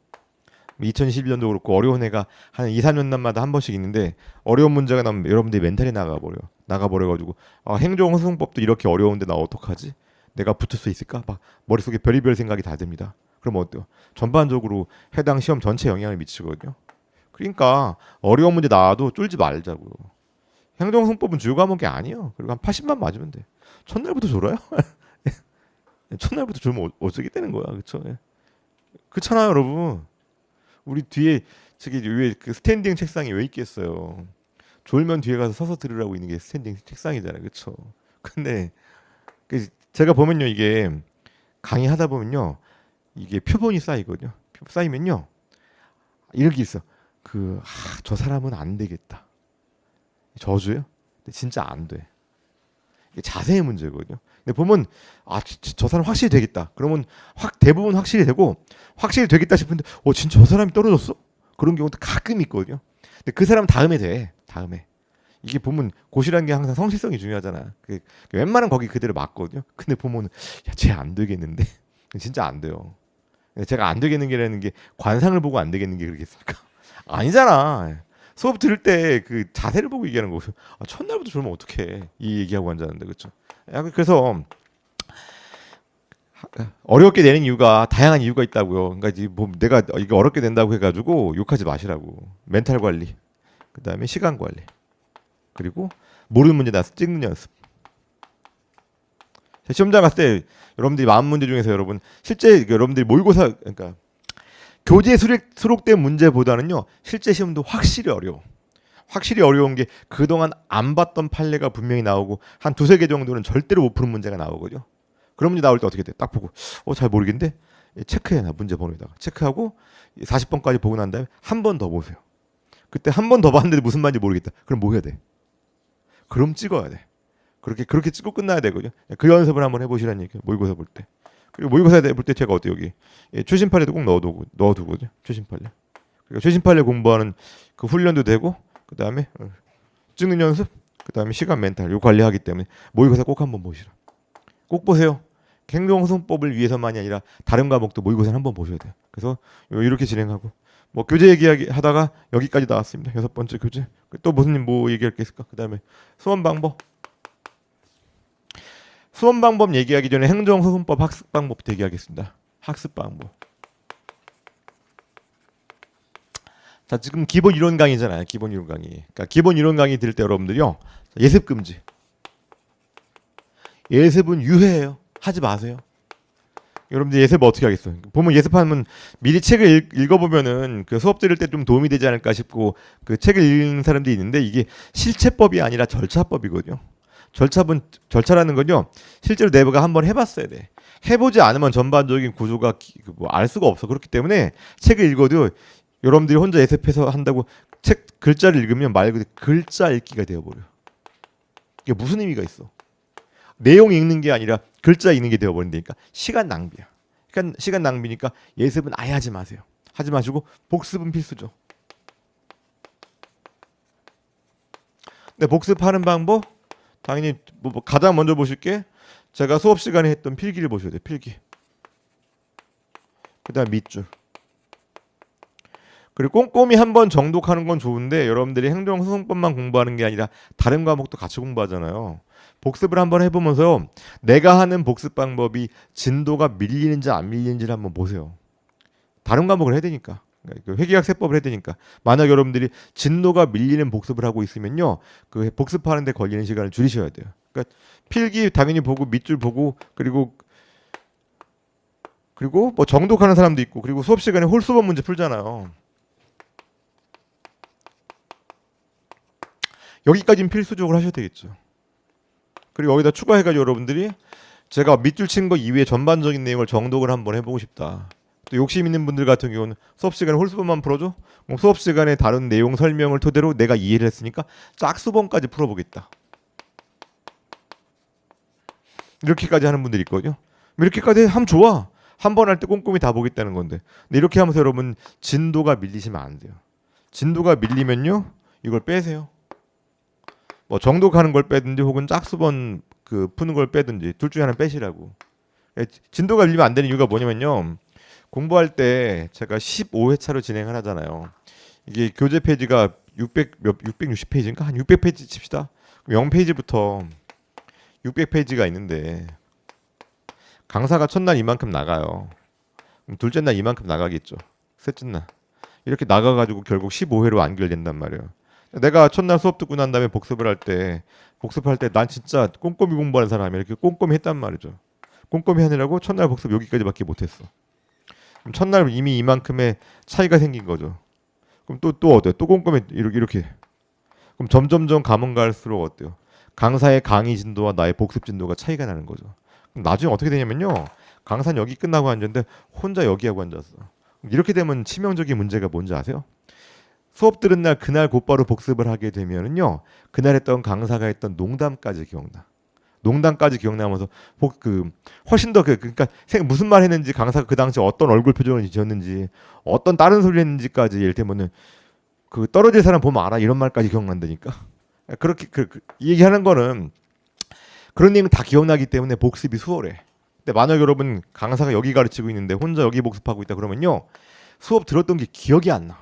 2021년도 그렇고 어려운 애가 한 2, 3년마다 한 번씩 있는데 어려운 문제가 나오면 여러분들이 멘탈이 나가버려가지고 행정소송법도 이렇게 어려운데 나 어떡하지? 내가 붙을 수 있을까? 막 머릿속에 별의별 생각이 다 듭니다. 그럼 어때요? 전반적으로 해당 시험 전체에 영향을 미치거든요. 그러니까 어려운 문제 나와도 쫄지 말자고요. 행정소송법은 주요 과목이 아니에요. 그리고 한 80만 맞으면 돼. 첫날부터 졸아요? 첫날부터 졸면 어쩌게 되는 거야, 그렇죠? 그렇잖아요, 여러분. 우리 뒤에 저기 왜 그 스탠딩 책상이 왜 있겠어요? 졸면 뒤에 가서 서서 들으라고 있는 게 스탠딩 책상이잖아요, 그렇죠? 근데 제가 보면요, 이게 강의하다 보면요, 이게 표본이 쌓이거든요. 쌓이면요, 이런 게 있어. 저 사람은 안 되겠다. 저주예요? 근데 진짜 안 돼. 이게 자세의 문제거든요. 근데 보면 저 사람 확실히 되겠다. 그러면 대부분 확실히 되고 확실히 되겠다 싶은데 진짜 저 사람이 떨어졌어? 그런 경우도 가끔 있거든요. 근데 그 사람 다음에 돼. 다음에. 이게 보면 고시라는 게 항상 성실성이 중요하잖아. 웬만한 거기 그대로 맞거든요. 근데 보면 쟤 안 되겠는데? 진짜 안 돼요. 제가 안 되겠는 게라는 게 관상을 보고 안 되겠는 게 그러겠습니까? 아니잖아. 수업 들을 때 그 자세를 보고 얘기하는 거고 첫날부터 졸면 어떡해 이 얘기하고 앉았는데 그렇죠? 그래서 어렵게 내는 이유가 다양한 이유가 있다고요. 그러니까 내가 이거 어렵게 낸다고 해가지고 욕하지 마시라고. 멘탈 관리, 그 다음에 시간 관리, 그리고 모르는 문제 나서 찍는 연습. 시험장 갔을 때 여러분들이 마음 문제 중에서 여러분 실제 여러분들이 모의고사 그러니까 교재에 수록된 문제보다는요 실제 시험도 확실히 어려워. 확실히 어려운 게 그동안 안 봤던 판례가 분명히 나오고 한 두세 개 정도는 절대로 못 푸는 문제가 나오거든요. 그런 문제 나올 때 어떻게 돼? 딱 보고 잘 모르겠는데 체크해 놔. 문제 번호에다가 체크하고 40번까지 보고 난 다음에 한 번 더 보세요. 그때 한 번 더 봤는데 무슨 말인지 모르겠다. 그럼 뭐 해야 돼? 그럼 찍어야 돼. 그렇게 찍고 끝나야 되거든요. 그 연습을 한번 해보시라는 얘기예요. 모의고사 볼 때. 그리고 모의고사 볼 때 제가 어때요? 여기 최신 판례도 꼭 넣어두거든요. 최신 판례. 그리고 최신 판례 공부하는 그 훈련도 되고 그 다음에 찍는 연습, 그 다음에 시간 멘탈 요 관리하기 때문에 모의고사 꼭 한번 보시라. 꼭 보세요. 행정소송법을 위해서만이 아니라 다른 과목도 모의고사를 한번 보셔야 돼요. 그래서 이렇게 진행하고 교재 얘기하다가 여기까지 나왔습니다. 6번째 교재. 또 무슨 뭐 얘기할 게 있을까? 그 다음에 수험 방법. 수험 방법 얘기하기 전에 행정소송법 학습 방법부터 얘기하겠습니다. 학습 방법. 자, 지금 기본 이론 강의잖아요. 기본 이론 강의. 그러니까 기본 이론 강의 들을 때 여러분들이요. 예습 금지. 예습은 유해해요. 하지 마세요. 여러분들 예습 어떻게 하겠어요? 보면 예습하면 미리 책을 읽어보면은 그 수업 들을 때 좀 도움이 되지 않을까 싶고 그 책을 읽는 사람들이 있는데 이게 실체법이 아니라 절차법이거든요. 절차라는 건요. 실제로 내가 한번 해봤어야 돼. 해보지 않으면 전반적인 구조가 알 수가 없어. 그렇기 때문에 책을 읽어도 여러분들이 혼자 예습해서 한다고 책 글자를 읽으면 말 그대로 글자 읽기가 되어버려. 이게 무슨 의미가 있어? 내용 읽는 게 아니라 글자 읽는 게 되어버린다니까. 시간 낭비야. 그러니까 시간 낭비니까 예습은 아예 하지 마세요. 하지 마시고 복습은 필수죠. 근데 복습하는 방법 당연히 가장 먼저 보실 게 제가 수업 시간에 했던 필기를 보셔야 돼요. 필기. 그다음 밑줄. 그리고 꼼꼼히 한 번 정독하는 건 좋은데 여러분들이 행정소송법만 공부하는 게 아니라 다른 과목도 같이 공부하잖아요. 복습을 한번 해보면서 내가 하는 복습 방법이 진도가 밀리는지 안 밀리는지를 한번 보세요. 다른 과목을 해야 되니까. 회계학 세법을 해야 되니까. 만약 여러분들이 진도가 밀리는 복습을 하고 있으면요. 그 복습하는 데 걸리는 시간을 줄이셔야 돼요. 그러니까 필기 당연히 보고 밑줄 보고 그리고 뭐 정독하는 사람도 있고 그리고 수업 시간에 홀수범 문제 풀잖아요. 여기까지는 필수적으로 하셔야 되겠죠. 그리고 여기다 추가해가지고 여러분들이 제가 밑줄 친 거 이외에 전반적인 내용을 정독을 한번 해보고 싶다. 또 욕심 있는 분들 같은 경우는 수업 시간에 홀수본만 풀어줘? 그럼 수업 시간에 다른 내용 설명을 토대로 내가 이해를 했으니까 짝수본까지 풀어보겠다. 이렇게까지 하는 분들이 있거든요. 이렇게까지 하면 좋아. 한 번 할 때 꼼꼼히 다 보겠다는 건데. 근데 이렇게 하면서 여러분 진도가 밀리시면 안 돼요. 진도가 밀리면요, 이걸 빼세요. 뭐 정독하는 걸 빼든지 혹은 짝수본 그 푸는 걸 빼든지 둘 중에 하나 빼시라고. 진도가 밀리면 안 되는 이유가 뭐냐면요, 공부할 때 제가 15회차로 진행을 하잖아요. 이게 교재 페이지가 660페이지인가? 한 600페이지 칩시다. 0페이지부터 600페이지가 있는데 강사가 첫날 이만큼 나가요. 그럼 둘째 날 이만큼 나가겠죠. 셋째 날. 이렇게 나가가지고 결국 15회로 안결된단 말이에요. 내가 첫날 수업 듣고 난 다음에 복습할 때 난 진짜 꼼꼼히 공부하는 사람이 이렇게 꼼꼼히 했단 말이죠. 꼼꼼히 하느라고 첫날 복습 여기까지밖에 못했어. 그럼 첫날 이미 이만큼의 차이가 생긴 거죠. 그럼 또 어때요? 또 꼼꼼히 이렇게. 그럼 점점점 가면 갈수록 어때요? 강사의 강의 진도와 나의 복습 진도가 차이가 나는 거죠. 그럼 나중에 어떻게 되냐면요, 강사는 여기 끝나고 앉았는데 혼자 여기하고 앉았어. 이렇게 되면 치명적인 문제가 뭔지 아세요? 수업 들은 날 그날 곧바로 복습을 하게 되면은요, 그날 했던 강사가 했던 농담까지 기억나. 농담까지 기억나면서 훨씬 더 그러니까 무슨 말 했는지, 강사가 그 당시 어떤 얼굴 표정을 지었는지, 어떤 다른 소리 했는지까지, 예를 들면은 그 떨어질 사람 보면 알아, 이런 말까지 기억난다니까. 그렇게 이 얘기하는 거는 그런 내용 다 기억나기 때문에 복습이 수월해. 근데 만약 여러분 강사가 여기 가르치고 있는데 혼자 여기 복습하고 있다 그러면요, 수업 들었던 게 기억이 안 나.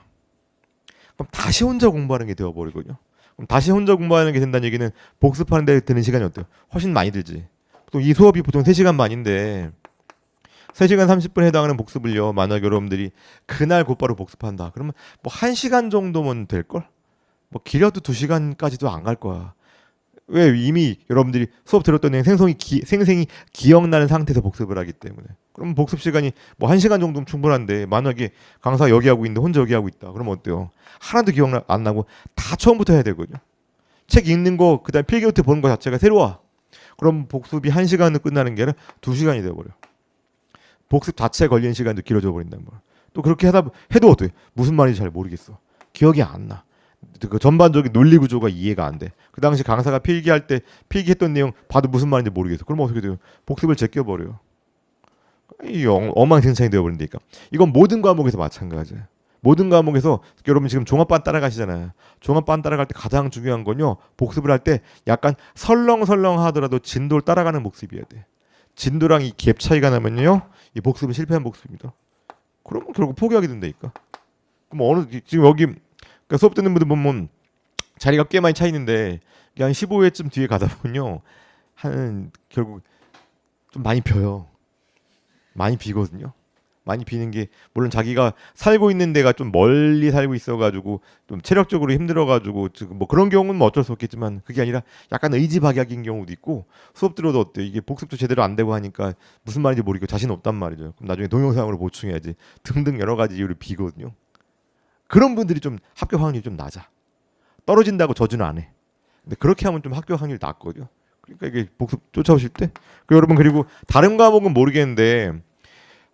그럼 다시 혼자 공부하는 게 되어버리거든요. 그럼 다시 혼자 공부하는 게 된다는 얘기는 복습하는 데 드는 시간이 어때요? 훨씬 많이 들지. 또 이 수업이 보통 3시간 반인데 3시간 30분 해당하는 복습을요, 만약 여러분들이 그날 곧바로 복습한다 그러면 뭐 1시간 정도면 될걸? 뭐 길어도 2시간까지도 안 갈 거야. 왜? 이미 여러분들이 수업 들었던 내용 생생히 기억나는 상태에서 복습을 하기 때문에. 그럼 복습 시간이 뭐 1시간 정도면 충분한데, 만약에 강사가 여기 하고 있는데 혼자 여기 하고 있다 그러면 어때요? 하나도 기억 안 나고 다 처음부터 해야 되거든요. 책 읽는 거, 그다음 필기노트 보는 거 자체가 새로워. 그럼 복습이 1시간으로 끝나는 게 아니라 2시간이 돼버려. 복습 자체에 걸리는 시간도 길어져 버린단 말이야. 또 그렇게 해도 어때? 무슨 말인지 잘 모르겠어. 기억이 안 나. 그 전반적인 논리 구조가 이해가 안 돼. 그 당시 강사가 필기할 때 필기했던 내용 봐도 무슨 말인지 모르겠어. 그러면 어떻게 돼요? 복습을 제껴버려요. 이 엉망진창이 되어버린다니까. 이건 모든 과목에서 마찬가지야. 모든 과목에서 여러분 지금 종합반 따라가시잖아요. 종합반 따라갈 때 가장 중요한 건요, 복습을 할 때 약간 설렁설렁 하더라도 진도를 따라가는 복습이어야 돼. 진도랑 이 갭 차이가 나면요, 이 복습은 실패한 복습입니다. 그러면 결국 포기하게 된다니까. 그럼 지금 여기 그러니까 수업 듣는 분들 보면 자리가 꽤 많이 차 있는데 한 15회쯤 뒤에 가다 보면요, 결국 좀 많이 벼요. 많이 비거든요. 많이 비는 게, 물론 자기가 살고 있는 데가 좀 멀리 살고 있어가지고 좀 체력적으로 힘들어가지고 지금 뭐 그런 경우는 뭐 어쩔 수 없겠지만, 그게 아니라 약간 의지박약인 경우도 있고, 수업 들어도 어때, 이게 복습도 제대로 안 되고 하니까 무슨 말인지 모르고 자신 없단 말이죠. 그럼 나중에 동영상으로 보충해야지 등등 여러 가지 이유로 비거든요. 그런 분들이 좀 합격 확률이 좀 낮아. 떨어진다고 저주는 안 해. 근데 그렇게 하면 좀 합격 확률이 낮거든요. 그러니까 이게 복습 쫓아오실 때, 여러분, 그리고 다른 과목은 모르겠는데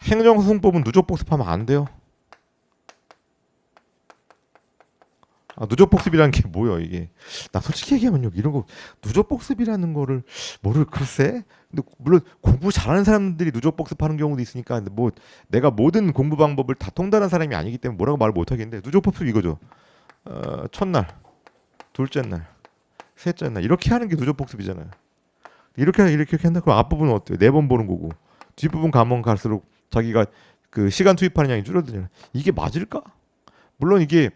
행정소송법은 누적 복습하면 안 돼요. 누적 복습이라는 게 뭐예요, 이게? 나 솔직히 얘기하면 이런 거 누적 복습이라는 거를 글쎄. 근데 물론 공부 잘하는 사람들이 누적 복습하는 경우도 있으니까, 근데 뭐 내가 모든 공부 방법을 다 통달한 사람이 아니기 때문에 뭐라고 말을 못 하겠는데, 누적 복습 이거죠. 첫날, 둘째 날, 셋째 날 이렇게 하는 게 누적 복습이잖아요. 이렇게 한다 그럼 앞부분은 어때요? 4번 보는 거고 뒷부분 가면 갈수록 자기가 그 시간 투입하는 양이 줄어들잖아요. 이게 맞을까? 물론 이게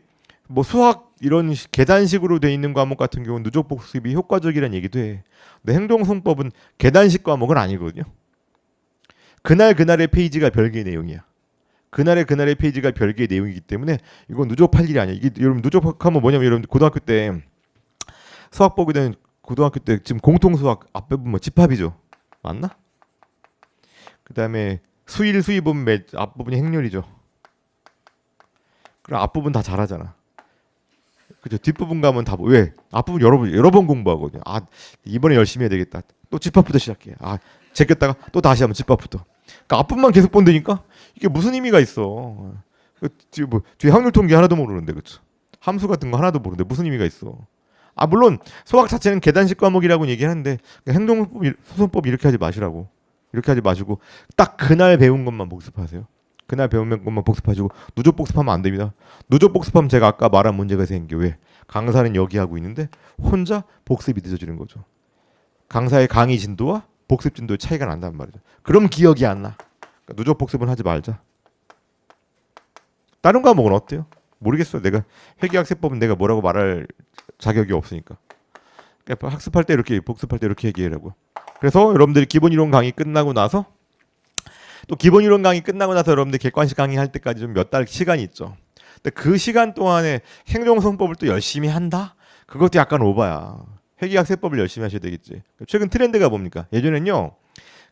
뭐 수학 이런 계단식으로 돼 있는 과목 같은 경우는 누적 복습이 효과적이라는 얘기도 해. 근데 행정소송법은 계단식 과목은 아니거든요. 그날의 페이지가 별개의 내용이야. 그날의 페이지가 별개의 내용이기 때문에 이건 누적할 일이 아니야. 이게 여러분 누적하면 뭐냐면, 여러분 고등학교 때 수학 보게 되는, 고등학교 때 지금 공통 수학 앞부분 뭐 집합이죠. 맞나? 그다음에 수위 보면 앞부분이 행렬이죠. 그럼 앞부분 다 잘하잖아. 그죠? 뒷부분 가면 다 왜? 앞부분 여러 번 공부하거든요. 아 이번에 열심히 해야 되겠다. 또 집합부터 시작해. 아 제꼈다가 또 다시 하면 집합부터. 그러니까 앞부분만 계속 본다니까 이게 무슨 의미가 있어? 뒤에 확률 통계 하나도 모르는데 그렇죠? 함수 같은 거 하나도 모르는데 무슨 의미가 있어? 아 물론 수학 자체는 계단식 과목이라고 얘기하는데 행동법, 소송법 이렇게 하지 마시라고. 이렇게 하지 마시고 딱 그날 배운 것만 복습하세요. 그날 배운 것만 복습하시고 누적 복습하면 안 됩니다. 누적 복습하면 제가 아까 말한 문제가 생겨. 왜? 강사는 여기 하고 있는데 혼자 복습이 늦어지는 거죠. 강사의 강의 진도와 복습 진도의 차이가 난단 말이죠. 그럼 기억이 안 나. 그러니까 누적 복습은 하지 말자. 다른 과목은 어때요? 모르겠어요. 내가 회계학세법은 내가 뭐라고 말할 자격이 없으니까. 그러니까 학습할 때 이렇게 복습할 때 이렇게 얘기하라고. 그래서 여러분들이 기본 이론 강의 끝나고 나서 또 기본 이론 강의 끝나고 나서 여러분들 객관식 강의 할 때까지 좀 몇 달 시간이 있죠. 근데 그 시간 동안에 행정소송법을 또 열심히 한다? 그것도 약간 오바야. 회계학세법을 열심히 하셔야 되겠지. 최근 트렌드가 뭡니까? 예전엔요.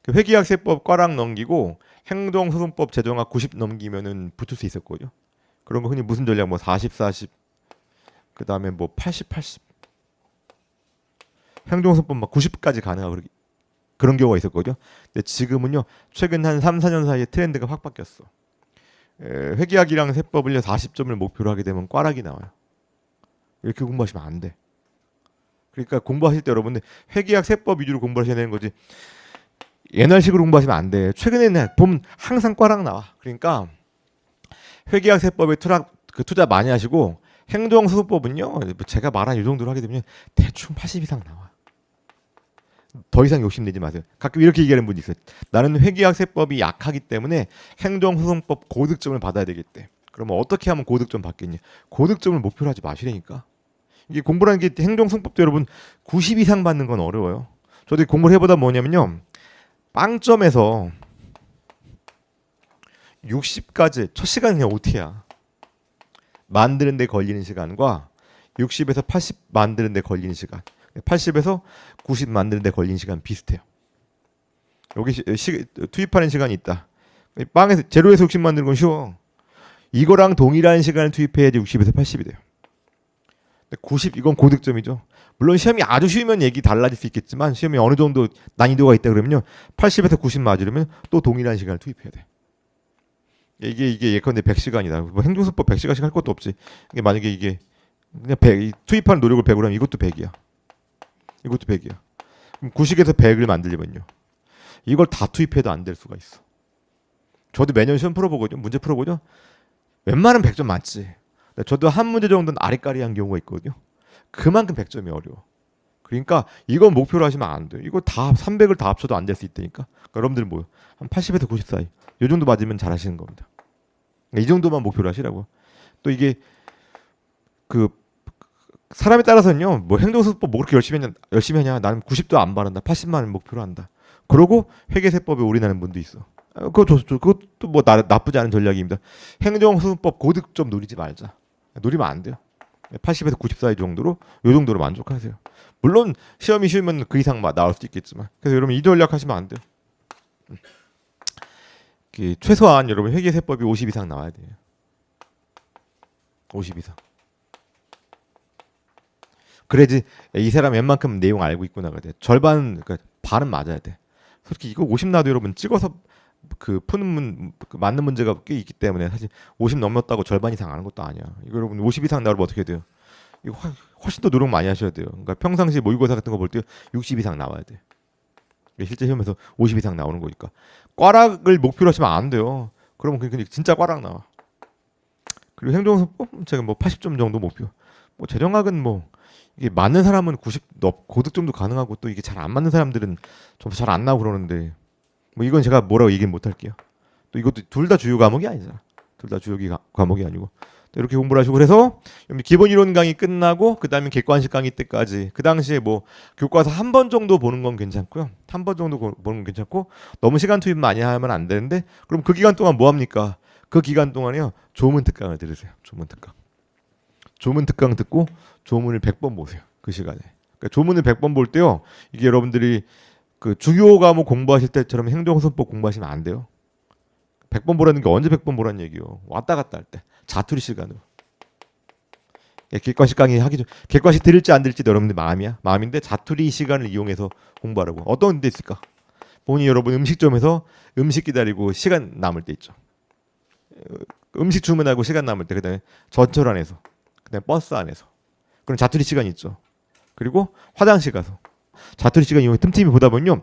그 회계학세법 꽈락 넘기고 행정소송법 제정학 90 넘기면은 붙을 수 있었거든요. 그런 거 흔히 무슨 전략 뭐 40, 40 그다음에 뭐 80, 80 행정소송법 막 90까지 가능하고 그런 경우가 있었거든요. 근데 지금은요. 최근 한 3, 4년 사이에 트렌드가 확 바뀌었어. 회계학이랑 세법을 40점을 목표로 하게 되면 꽈락이 나와요. 이렇게 공부하시면 안 돼. 그러니까 공부하실 때 여러분들 회계학 세법 위주로 공부하셔야 되는 거지. 옛날식으로 공부하시면 안 돼. 최근에는 보면 항상 꽈락 나와. 그러니까 회계학 세법에 투자 많이 하시고 행정소송법은요. 제가 말한 이 정도로 하게 되면 대충 80 이상 나와. 더 이상 욕심내지 마세요. 가끔 이렇게 얘기하는 분이 있어요. 나는 회계학 세법이 약하기 때문에 행정소송법 고득점을 받아야 되겠대. 그러면 어떻게 하면 고득점 받겠니? 고득점을 목표로 하지 마시라니까. 이게 공부라는 게 행정소송법도 여러분 90 이상 받는 건 어려워요. 저도 공부를 해보다 뭐냐면요. 빵점에서 60까지 첫 시간은 그냥 OT야. 만드는 데 걸리는 시간과 60에서 80 만드는 데 걸리는 시간 80에서 90 만드는 데 걸리는 시간 비슷해요. 여기 투입하는 시간이 있다. 빵에서 제로에서 60 만드는 건 쉬워. 이거랑 동일한 시간을 투입해야지 60에서 80이 돼요. 90 이건 고득점이죠. 물론 시험이 아주 쉬우면 얘기 달라질 수 있겠지만 시험이 어느 정도 난이도가 있다 그러면요. 80에서 90 맞으려면 또 동일한 시간을 투입해야 돼. 이게 예컨대 100시간이다. 뭐 행정소법 100시간씩 할 것도 없지. 이게 만약에 이게 그냥 100 투입하는 노력을 100으로 하면 이것도 100이야. 이것도 100이야. 그럼 90에서 100을 만들려면요. 이걸 다 투입해도 안 될 수가 있어. 저도 매년 시험 풀어보거든요. 문제 풀어보죠. 웬만하면 100점 맞지. 저도 한 문제 정도는 아리까리한 경우가 있거든요. 그만큼 100점이 어려워. 그러니까 이건 목표로 하시면 안 돼요. 이거 다 300을 다 합쳐도 안 될 수 있다니까. 그러니까 여러분들은 뭐요? 한 80에서 90 사이. 이 정도 맞으면 잘하시는 겁니다. 그러니까 이 정도만 목표로 하시라고. 또 이게 그 사람에 따라서는요. 뭐 행정소송법 뭐 그렇게 열심히 하냐? 나는 90도 안 바른다. 80만 목표로 한다. 그러고 회계세법에 올인하는 분도 있어. 그것도 뭐 나쁘지 않은 전략입니다. 행정소송법 고득점 노리지 말자. 노리면 안 돼요. 80에서 90 사이 정도로 요 정도로 만족하세요. 물론 시험이 쉬우면 그 이상 나올 수도 있겠지만 그래서 여러분 이 전략 하시면 안 돼요. 최소한 여러분 회계세법이 50 이상 나와야 돼요. 50 이상. 그래야지 이 사람 웬만큼 내용 알고 있구나가 돼. 절반 그러니까 반은 맞아야 돼. 솔직히 이거 50 나도 여러분 찍어서 그 푸는 맞는 문제가 꽤 있기 때문에 사실 50 넘었다고 절반 이상 아는 것도 아니야. 이거 여러분 50 이상 나오면 어떻게 돼요? 이거 훨씬 더 노력 많이 하셔야 돼요. 그러니까 평상시 모의고사 같은 거 볼 때 60 이상 나와야 돼. 실제 시험에서 50 이상 나오는 거니까. 꽈락을 목표로 하시면 안 돼요. 그러면 그냥 진짜 꽈락 나와. 그리고 행정소법 제가 뭐 80점 정도 목표. 뭐 재정학은 뭐 이게 맞는 사람은 90 고득점도 가능하고 또 이게 잘 안 맞는 사람들은 점수 잘 안 나오고 그러는데 뭐 이건 제가 뭐라고 얘기 못 할게요. 또 이것도 둘 다 주요 과목이 아니잖아. 둘 다 주요 과목이 아니고 이렇게 공부를 하시고 그래서 기본 이론 강의 끝나고 그 다음에 객관식 강의 때까지 그 당시에 뭐 교과서 한 번 정도 보는 건 괜찮고요. 한 번 정도 보는 건 괜찮고 너무 시간 투입 많이 하면 안 되는데 그럼 그 기간 동안 뭐 합니까? 그 기간 동안에요. 조문 특강을 들으세요. 조문 특강. 조문 특강 듣고 조문을 100번 보세요. 그 시간에. 그러니까 조문을 100번 볼 때요. 이게 여러분들이 그 주요 과목 공부하실 때처럼 행정소송법 공부하시면 안 돼요. 100번 보라는 게 언제 100번 보라는 얘기요. 왔다 갔다 할 때. 자투리 시간으로. 객관식 강의 하기 전 객관식 들을지 안 들을지 여러분들 마음인데 자투리 시간을 이용해서 공부하라고. 어떤 데 있을까? 본인이 여러분 음식점에서 음식 기다리고 시간 남을 때 있죠. 음식 주문하고 시간 남을 때, 그다음에 전철 안에서, 그다음에 버스 안에서, 그런 자투리 시간이 있죠. 그리고 화장실 가서 자투리 시간 이용해 틈틈이 보다 보면요,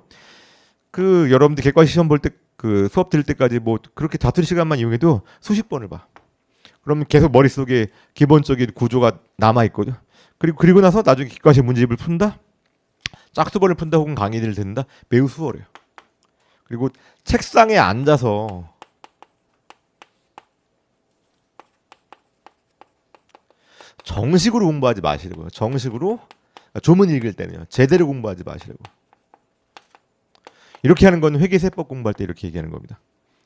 그 여러분들 객관식 시험 볼 때 그 수업 들을 때까지 뭐 그렇게 자투리 시간만 이용해도 수십 번을 봐. 그러면 계속 머릿속에 기본적인 구조가 남아 있거든. 그리고 나서 나중에 객관식 문제집을 푼다, 짝수번을 푼다, 혹은 강의를 듣는다, 매우 수월해요. 그리고 책상에 앉아서 정식으로 공부하지 마시려고요. 정식으로 조문 읽을 때는요, 제대로 공부하지 마시려고. 이렇게 하는 건 회계세법 공부할 때 이렇게 얘기하는 겁니다.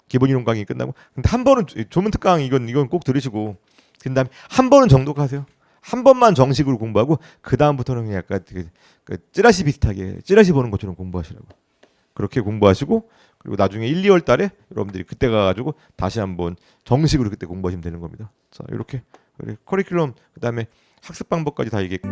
기본 이론 강의 끝나고, 근데 한 번은 조문 특강 이건 꼭 들으시고, 그다음에 한 번은 정독하세요. 한 번만 정식으로 공부하고 그 다음부터는 그냥 약간 그 찌라시 비슷하게 찌라시 보는 것처럼 공부하시라고. 그렇게 공부하시고, 그리고 나중에 1, 2월 달에 여러분들이 그때 가가지고 다시 한번 정식으로 그때 공부하시면 되는 겁니다. 자, 이렇게 커리큘럼, 그다음에 학습 방법까지 다 얘기했고.